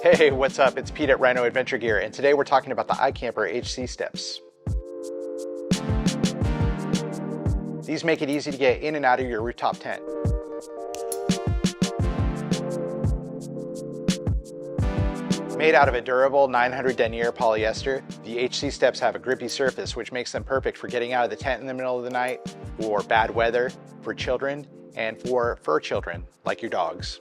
Hey, what's up? It's Pete at Rhino Adventure Gear, and today we're talking about the iKamper HC steps. These make it easy to get in and out of your rooftop tent. Made out of a durable 900 denier polyester, the HC steps have a grippy surface which makes them perfect for getting out of the tent in the middle of the night, for bad weather, for children, and for fur children, like your dogs.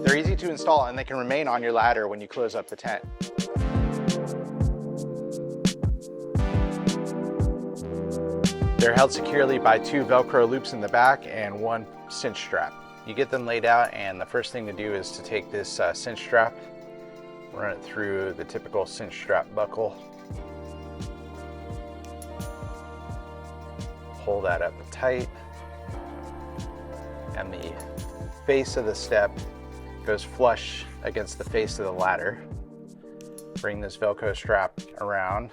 They're easy to install and they can remain on your ladder when you close up the tent. They're held securely by 2 velcro loops in the back and 1 cinch strap. You get them laid out, and the first thing to do is to take this cinch strap, run it through the typical cinch strap buckle, pull that up tight, and the face of the step goes flush against the face of the ladder. Bring this velcro strap around,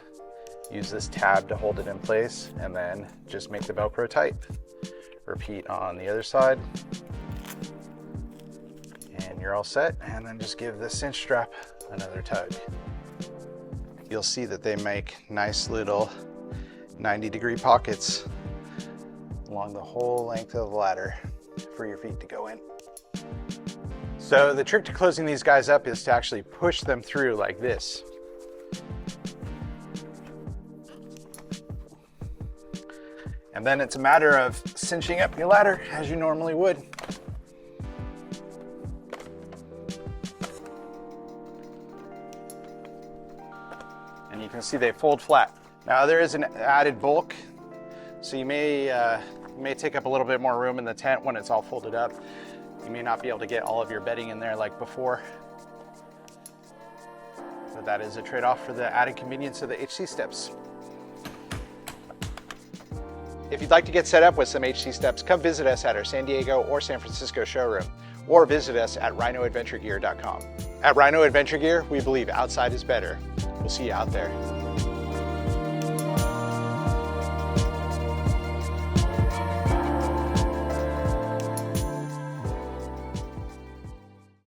use this tab to hold it in place, and then just make the velcro tight. Repeat on the other side, and you're all set. And then just give the cinch strap another tug. You'll see that they make nice little 90-degree pockets along the whole length of the ladder for your feet to go in. So the trick to closing these guys up is to actually push them through like this. And then it's a matter of cinching up your ladder as you normally would. And you can see they fold flat. Now there is an added bulk, so you may take up a little bit more room in the tent when it's all folded up. You may not be able to get all of your bedding in there like before, but that is a trade-off for the added convenience of the HC steps. If you'd like to get set up with some HC steps, come visit us at our San Diego or San Francisco showroom, or visit us at rhinoadventuregear.com. At Rhino Adventure Gear, we believe outside is better. We'll see you out there.